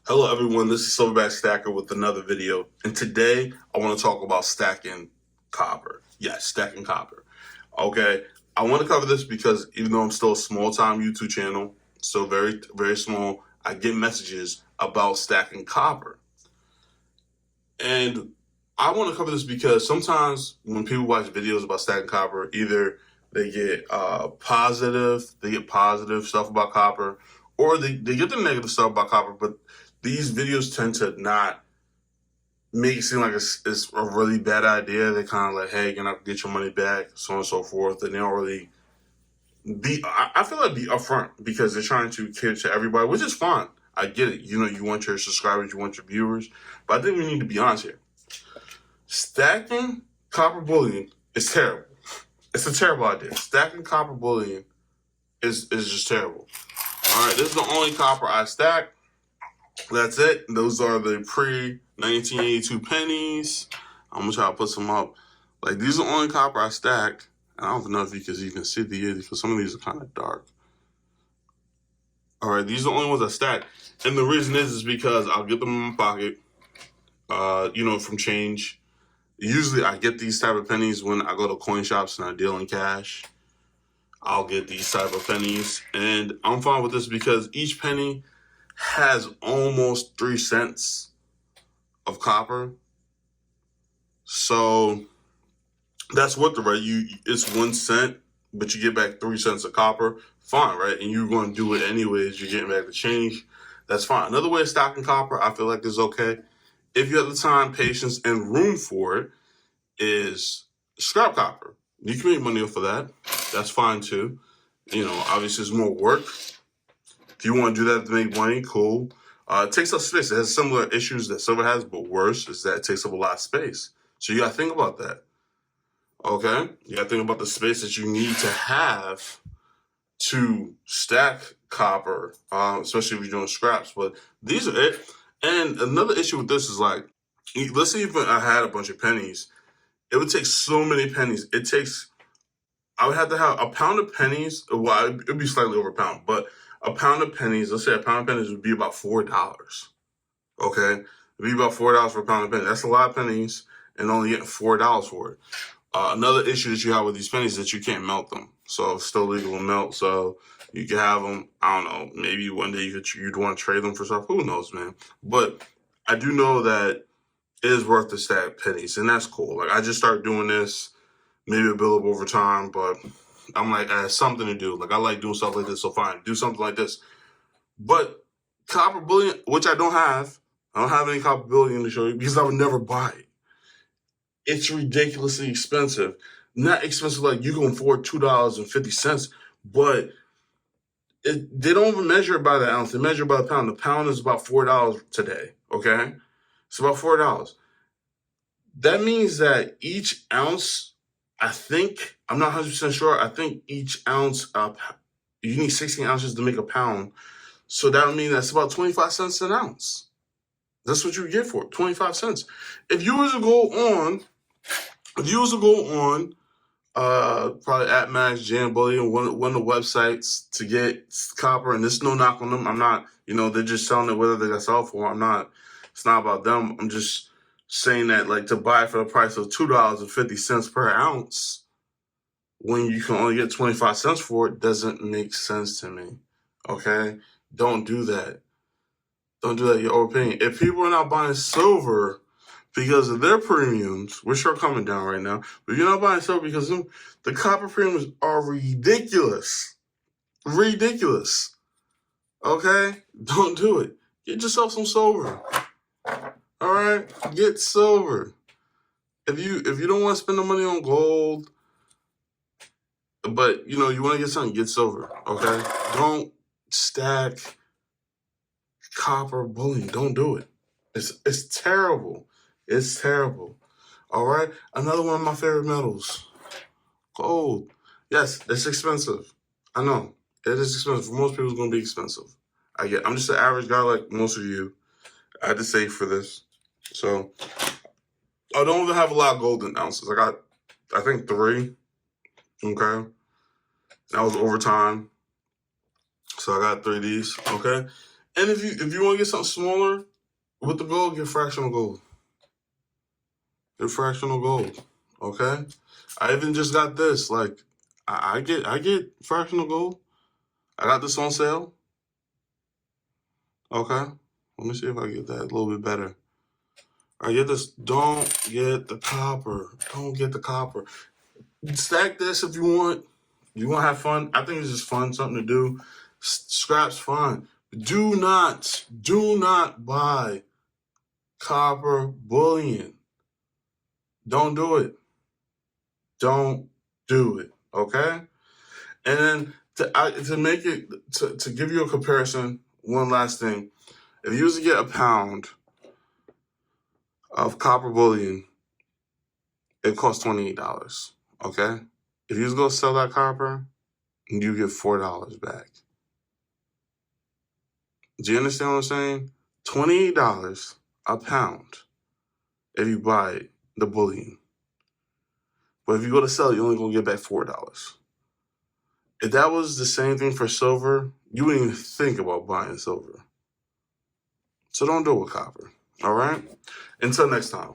Hello everyone, this is Silverback Stacker with another video, and today I want to talk about stacking copper. Yes, stacking copper. Okay, I want to cover this because even though I'm still a small-time YouTube channel, still very, very small, I get messages about stacking copper. And I want to cover this because sometimes when people watch videos about stacking copper, either they get positive stuff about copper, or they get the negative stuff about copper, but these videos tend to not make it seem like it's a really bad idea. They kind of like, hey, you're not gonna get your money back, so on and so forth. And they don't really I feel like be upfront because they're trying to cater to everybody, which is fine. I get it. You know, you want your subscribers, you want your viewers. But I think we need to be honest here. Stacking copper bullion is terrible. It's a terrible idea. Stacking copper bullion is just terrible. All right, this is the only copper I stack. That's it. Those are the pre-1982 pennies. I'm gonna try to put some up. Like, these are the only copper I stack. And I don't know if you can even see these because some of these are kind of dark. All right, these are the only ones I stack. And the reason is because I'll get them in my pocket, from change. Usually I get these type of pennies when I go to coin shops and I deal in cash. I'll get these type of pennies. And I'm fine with this because each penny has almost 3 cents of copper. So that's worth it, right? It's 1 cent, but you get back 3 cents of copper. Fine, right? And you're going to do it anyways. You're getting back the change. That's fine. Another way of stocking copper, I feel like is okay. If you have the time, patience, and room for it, is scrap copper. You can make money off of that. That's fine too. Obviously it's more work. If you want to do that to make money, cool. It takes up space. It has similar issues that silver has, but worse is that it takes up a lot of space. So you got to think about that. Okay? You got to think about the space that you need to have to stack copper, especially if you're doing scraps. But these are it. And another issue with this is like, let's say if I had a bunch of pennies, it would take so many pennies. I would have to have a pound of pennies. Well, it would be slightly over a pound, but a pound of pennies, let's say a pound of pennies would be about $4. Okay? It'd be about $4 for a pound of pennies. That's a lot of pennies and only getting $4 for it. Another issue that you have with these pennies is that you can't melt them. So it's still legal to melt. So you can have them, I don't know, maybe one day you'd want to trade them for stuff. Who knows, man? But I do know that it is worth to stack pennies, and that's cool. Like, I just started doing this, maybe a build up over time, but I'm like, I have something to do. Like, I like doing stuff like this, so fine, do something like this. But copper bullion, which I don't have any copper bullion to show you because I would never buy it. It's ridiculously expensive. Not expensive like you can afford $2.50, but they don't even measure it by the ounce. They measure it by the pound. The pound is about $4 today, okay? It's about $4. That means that each ounce, I'm not 100% sure, I think each ounce, you need 16 ounces to make a pound. So that would mean that's about 25 cents an ounce. That's what you get for it, 25 cents. If you was to go on, probably at Max, Jam Bullion, one of the websites to get copper, and there's no knock on them. I'm not, they're just selling it whether they got sell for. It's not about them. I'm just saying that, like, to buy it for the price of $2.50 per ounce when you can only get 25 cents for it doesn't make sense to me. Okay? Don't do that. Don't do that. You're overpaying. If people are not buying silver because of their premiums, which are coming down right now, but you're not buying silver because the copper premiums are ridiculous. Ridiculous. Okay? Don't do it. Get yourself some silver. All right? Get silver. If you don't want to spend the money on gold, but you want to get something, get silver. Okay? Don't stack copper bullion. Don't do it. It's terrible. It's terrible. All right? Another one of my favorite metals. Gold. Yes, it's expensive. I know. It is expensive. For most people, it's going to be expensive. I'm just an average guy like most of you. I had to save for this. So, I don't even have a lot of golden ounces. I got, I think, 3. Okay? That was overtime. So I got 3 of these. Okay? And if you want to get something smaller with the gold, get fractional gold. Get fractional gold. Okay? I even just got this. Like, I get fractional gold. I got this on sale. Okay? Let me see if I get that a little bit better. I get this. Don't get the copper. Don't get the copper. Stack this if you want. You want to have fun. I think it's just fun, something to do. Scrap's fun. Do not buy copper bullion. Don't do it. Don't do it. Okay? And then to make it, to give you a comparison, one last thing. If you was to get a pound of copper bullion, it costs $28. Okay? If you was going to sell that copper, you get $4 back. Do you understand what I'm saying? $28 a pound if you buy the bullion. But if you go to sell it, you're only going to get back $4. If that was the same thing for silver, you wouldn't even think about buying silver. So don't do it with copper. All right? Until next time.